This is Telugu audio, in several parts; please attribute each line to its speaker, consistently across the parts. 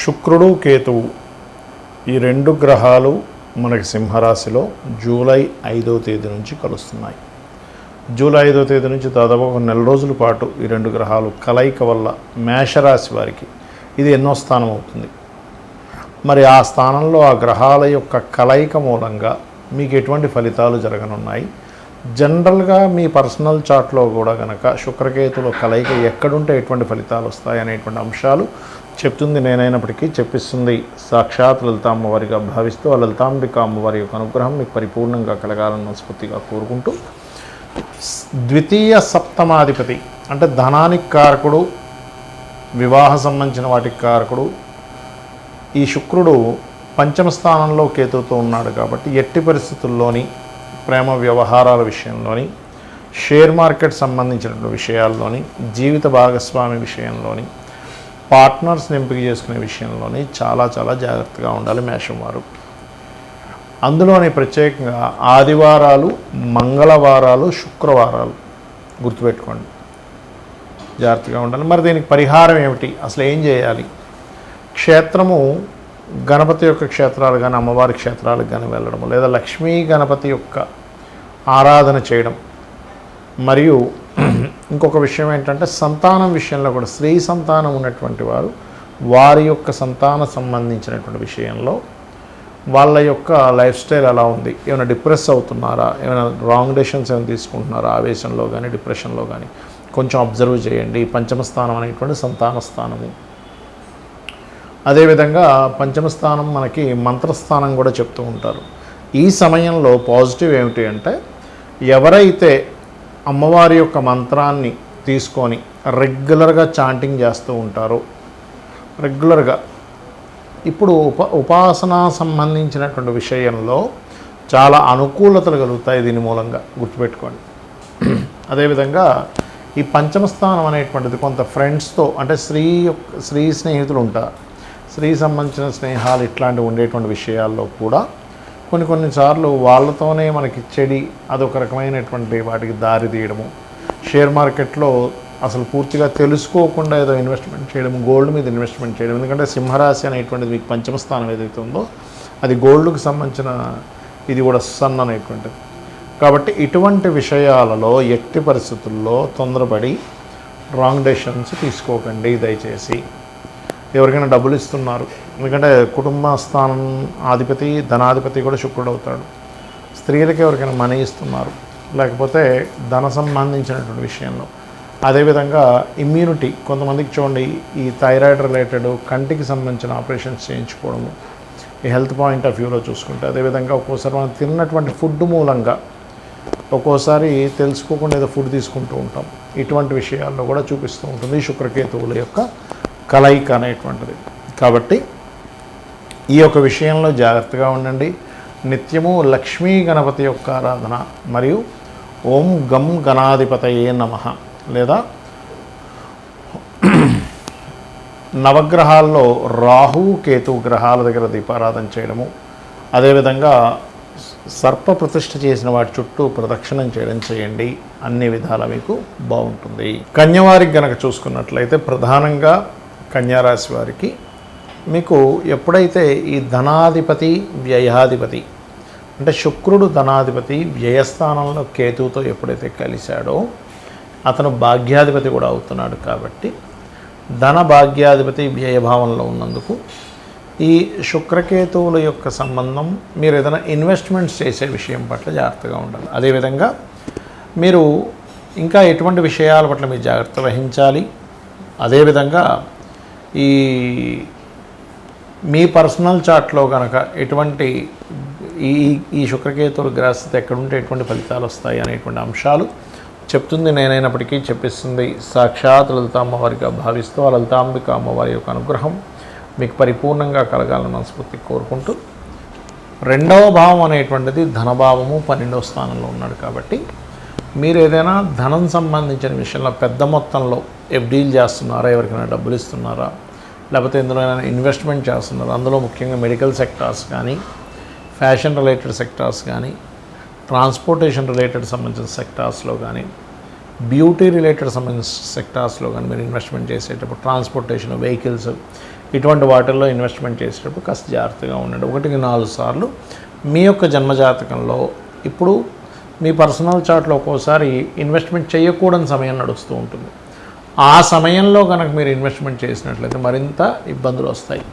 Speaker 1: శుక్రుడు కేతువు ఈ రెండు గ్రహాలు మనకి సింహరాశిలో జూలై 5వ తేదీ నుంచి కలుస్తున్నాయి. జూలై 5వ తేదీ నుంచి దాదాపు ఒక నెల రోజుల పాటు ఈ రెండు గ్రహాలు కలయిక వల్ల మేషరాశి వారికి ఇది ఎన్నో స్థానం అవుతుంది. మరి ఆ స్థానంలో ఆ గ్రహాల యొక్క కలయిక మూలంగా మీకు ఎటువంటి ఫలితాలు జరగనున్నాయి, జనరల్గా మీ పర్సనల్ చార్ట్లో కూడా కనుక శుక్రకేతుల కలయిక ఎక్కడుంటే ఎటువంటి ఫలితాలు వస్తాయి అనేటువంటి అంశాలు చెప్తుంది నేనైనప్పటికీ చెప్పిస్తుంది సాక్షాత్ లలిత అమ్మవారిగా భావిస్తూ ఆ లలితాంబిక అమ్మవారి యొక్క అనుగ్రహం మీకు పరిపూర్ణంగా కలగాలని మనస్ఫూర్తిగా కోరుకుంటూ, ద్వితీయ సప్తమాధిపతి అంటే ధనానికి కారకుడు, వివాహ సంబంధించిన వాటికి కారకుడు ఈ శుక్రుడు పంచమ స్థానంలో కేతువుతో ఉన్నాడు. కాబట్టి ఎట్టి పరిస్థితుల్లోని ప్రేమ వ్యవహారాల విషయంలోని, షేర్ మార్కెట్ సంబంధించినటువంటి విషయాల్లోని, జీవిత భాగస్వామి విషయంలోని, పార్ట్నర్స్ని ఎంపిక చేసుకునే విషయంలోని చాలా జాగ్రత్తగా ఉండాలి మేషం వారు. అందులోని ప్రత్యేకంగా ఆదివారాలు, మంగళవారాలు, శుక్రవారాలు గుర్తుపెట్టుకోండి, జాగ్రత్తగా ఉండాలి. మరి దీనికి పరిహారం ఏమిటి, అసలు ఏం చేయాలి? క్షేత్రము గణపతి యొక్క క్షేత్రాలు కానీ అమ్మవారి క్షేత్రాలకు కానీ వెళ్ళడము, లేదా లక్ష్మీ గణపతి యొక్క ఆరాధన చేయడం. మరియు ఇంకొక విషయం ఏంటంటే సంతానం విషయంలో కూడా స్త్రీ సంతానం ఉన్నటువంటి వారు వారి యొక్క సంతాన సంబంధించినటువంటి విషయంలో వాళ్ళ యొక్క లైఫ్ స్టైల్ ఎలా ఉంది, ఏమైనా డిప్రెస్ అవుతున్నారా, ఏమైనా రాంగ్ డెసిషన్స్ ఏమైనా తీసుకుంటున్నారా, ఆవేశంలో కానీ డిప్రెషన్లో కానీ కొంచెం అబ్జర్వ్ చేయండి. పంచమ స్థానం అనేటువంటి సంతాన స్థానము. అదేవిధంగా పంచమ స్థానం మనకి మంత్రస్థానం కూడా చెప్తూ ఉంటారు. ఈ సమయంలో పాజిటివ్ ఏమిటి అంటే ఎవరైతే అమ్మవారి యొక్క మంత్రాన్ని తీసుకొని రెగ్యులర్గా చాంటింగ్ చేస్తూ ఉంటారో, రెగ్యులర్గా ఇప్పుడు ఉపాసన సంబంధించినటువంటి విషయంలో చాలా అనుకూలతలు కలుగుతాయి దీని మూలంగా, గుర్తుపెట్టుకోండి. అదేవిధంగా ఈ పంచమ స్థానం అనేటువంటిది కొంత ఫ్రెండ్స్తో అంటే స్త్రీ స్నేహితులు ఉంటారు, స్త్రీ సంబంధించిన స్నేహాలు ఇట్లాంటివి ఉండేటువంటి విషయాల్లో కూడా కొన్నిసార్లు వాళ్ళతోనే మనకి చెడి అదొక రకమైనటువంటి వాటికి దారి తీయడము, షేర్ మార్కెట్లో అసలు పూర్తిగా తెలుసుకోకుండా ఏదో ఇన్వెస్ట్మెంట్ చేయడం, గోల్డ్ మీద ఇన్వెస్ట్మెంట్ చేయడం. ఎందుకంటే సింహరాశి అనేటువంటిది మీకు పంచమ స్థానం ఏదైతే ఉందో అది గోల్డ్కి సంబంధించిన ఇది కూడా సన్ అనేటువంటిది. కాబట్టి ఇటువంటి విషయాలలో ఎట్టి పరిస్థితుల్లో తొందరపడి రాంగ్ డెసిషన్స్ తీసుకోకండి దయచేసి. ఎవరికైనా డబ్బులు ఇస్తున్నారు, ఎందుకంటే కుటుంబ స్థానం అధిపతి ధనాధిపతి కూడా శుక్రుడు అవుతాడు. స్త్రీలకి ఎవరికైనా మనీ ఇస్తున్నారు, లేకపోతే ధన సంబంధించినటువంటి విషయంలో. అదేవిధంగా ఇమ్యూనిటీ, కొంతమందికి చూడండి ఈ థైరాయిడ్ రిలేటెడ్ కంటికి సంబంధించిన ఆపరేషన్స్ చేయించుకోవడము, ఈ హెల్త్ పాయింట్ ఆఫ్ వ్యూలో చూసుకుంటే. అదేవిధంగా ఒక్కోసారి మనం తిన్నటువంటి ఫుడ్ మూలంగా ఒక్కోసారి తెలుసుకోకుండా ఏదో ఫుడ్ తీసుకుంటూ ఉంటాం. ఇటువంటి విషయాల్లో కూడా చూపిస్తూ ఉంటుంది శుక్రకేతువుల యొక్క కలయిక అనేటువంటిది. కాబట్టి ఈ యొక్క విషయంలో జాగ్రత్తగా ఉండండి. నిత్యము లక్ష్మీ గణపతి యొక్క ఆరాధన మరియు ఓం గం గణాధిపతయే నమః లేదా నవగ్రహాల్లో రాహు కేతు గ్రహాల దగ్గర దీపారాధన చేయడము, అదేవిధంగా సర్ప ప్రతిష్ఠ చేసిన వాటి చుట్టూ ప్రదక్షిణం చేయడం చేయండి. అన్ని విధాలా మీకు బాగుంటుంది. కన్యవారికి గనక చూసుకున్నట్లయితే ప్రధానంగా కన్యారాశి వారికి మీకు ఎప్పుడైతే ఈ ధనాధిపతి వ్యయాధిపతి అంటే శుక్రుడు ధనాధిపతి వ్యయస్థానంలో కేతువుతో ఎప్పుడైతే కలిశాడో అతను భాగ్యాధిపతి కూడా అవుతున్నాడు. కాబట్టి ధన భాగ్యాధిపతి వ్యయభావంలో ఉన్నందుకు ఈ శుక్రకేతువుల యొక్క సంబంధం మీరు ఏదైనా ఇన్వెస్ట్మెంట్స్ చేసే విషయం పట్ల జాగ్రత్తగా ఉండాలి. అదేవిధంగా మీరు ఇంకా ఎటువంటి విషయాల పట్ల మీరు జాగ్రత్త వహించాలి. అదేవిధంగా మీ పర్సనల్ చార్ట్లో కనుక ఎటువంటి ఈ శుక్రకేతువుల గ్రహస్థితి ఎక్కడుంటే ఎటువంటి ఫలితాలు వస్తాయి అనేటువంటి అంశాలు చెప్తుంది నేనైనప్పటికీ చెప్పిస్తుంది సాక్షాత్ లలిత అమ్మవారిగా భావిస్తూ ఆ లలితాంబిక అమ్మవారి యొక్క అనుగ్రహం మీకు పరిపూర్ణంగా కలగాలని మనస్ఫూర్తి కోరుకుంటూ, రెండవ భావం అనేటువంటిది ధనభావము 12వ స్థానంలో ఉన్నాడు. కాబట్టి మీరు ఏదైనా ధనం సంబంధించిన విషయంలో పెద్ద మొత్తంలో ఎఫ్డీలు చేస్తున్నారా, ఎవరికైనా డబ్బులు ఇస్తున్నారా, లేకపోతే ఎందులో ఇన్వెస్ట్మెంట్ చేస్తున్నారా, అందులో ముఖ్యంగా మెడికల్ సెక్టార్స్ కానీ, ఫ్యాషన్ రిలేటెడ్ సెక్టార్స్ కానీ, ట్రాన్స్పోర్టేషన్ రిలేటెడ్ సంబంధించిన సెక్టార్స్లో కానీ, బ్యూటీ రిలేటెడ్ సంబంధించిన సెక్టార్స్లో కానీ మీరు ఇన్వెస్ట్మెంట్ చేసేటప్పుడు ట్రాన్స్పోర్టేషన్ వెహికల్స్ ఇటువంటి వాటిల్లో ఇన్వెస్ట్మెంట్ చేసేటప్పుడు కాస్త జాగ్రత్తగా ఉండండి. 1-4 సార్లు మీ యొక్క జన్మజాతకంలో ఇప్పుడు మీ పర్సనల్ చార్ట్లో ఒక్కోసారి ఇన్వెస్ట్మెంట్ చేయకూడని సమయం నడుస్తూ ఉంటుంది. ఆ సమయంలో కనుక మీరు ఇన్వెస్ట్మెంట్ చేసినట్లయితే మరింత ఇబ్బందులు వస్తాయి.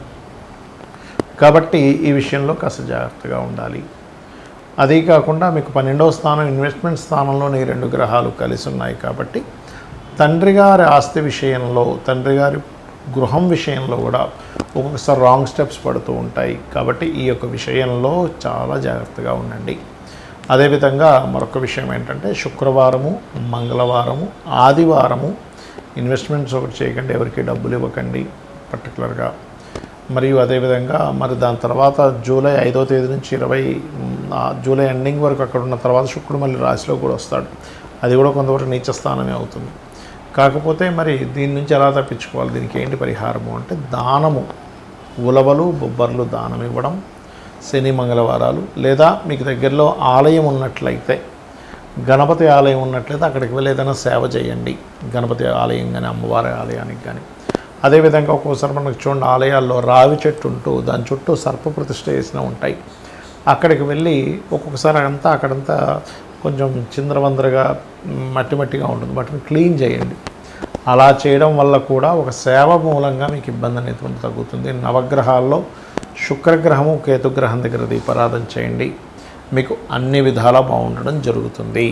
Speaker 1: కాబట్టి ఈ విషయంలో కాస్త జాగ్రత్తగా ఉండాలి. అదే కాకుండా మీకు 12వ స్థానం ఇన్వెస్ట్మెంట్ స్థానంలోనే ఈ 2 గ్రహాలు కలిసి ఉన్నాయి. కాబట్టి తండ్రి గారి ఆస్తి విషయంలో, తండ్రి గారి గృహం విషయంలో కూడా ఒక్కొక్కసారి రాంగ్ స్టెప్స్ పడుతూ ఉంటాయి. కాబట్టి ఈ యొక్క విషయంలో చాలా జాగ్రత్తగా ఉండండి. అదేవిధంగా మరొక విషయం ఏంటంటే శుక్రవారము, మంగళవారము, ఆదివారము ఇన్వెస్ట్మెంట్స్ ఒకటి చేయకండి, ఎవరికి డబ్బులు ఇవ్వకండి పర్టికులర్గా. మరియు అదేవిధంగా మరి దాని తర్వాత జూలై 5వ తేదీ నుంచి జూలై ఎండింగ్ వరకు అక్కడ ఉన్న తర్వాత శుక్రుడు మళ్ళీ రాశిలో కూడా వస్తాడు. అది కూడా కొంతవరకు నీచ స్థానమే అవుతుంది. కాకపోతే మరి దీని నుంచి ఎలా తప్పించుకోవాలి, దీనికి ఏంటి పరిహారము అంటే దానము, ఉలవలు బొబ్బర్లు దానం ఇవ్వడం శని మంగళవారాలు, లేదా మీకు దగ్గరలో ఆలయం ఉన్నట్లయితే గణపతి ఆలయం ఉన్నట్లయితే అక్కడికి వెళ్ళి ఏదైనా సేవ చేయండి, గణపతి ఆలయం కానీ అమ్మవారి ఆలయానికి కానీ. అదేవిధంగా ఒక్కోసారి మనకు చూడండి ఆలయాల్లో రావి చెట్టు ఉంటూ దాని చుట్టూ సర్ప ప్రతిష్ఠ చేసినా ఉంటాయి. అక్కడికి వెళ్ళి ఒక్కొక్కసారి అక్కడంతా కొంచెం చిందరవందరగా మట్టిగా ఉంటుంది, వాటిని క్లీన్ చేయండి. అలా చేయడం వల్ల కూడా ఒక సేవ మూలంగా మీకు ఇబ్బంది అనేది తగ్గుతుంది. నవగ్రహాల్లో శుక్రగ్రహము కేతుగ్రహం దగ్గర దీపారాధన చేయండి, మీకు అన్ని విధాలా బాగుండడం జరుగుతుంది.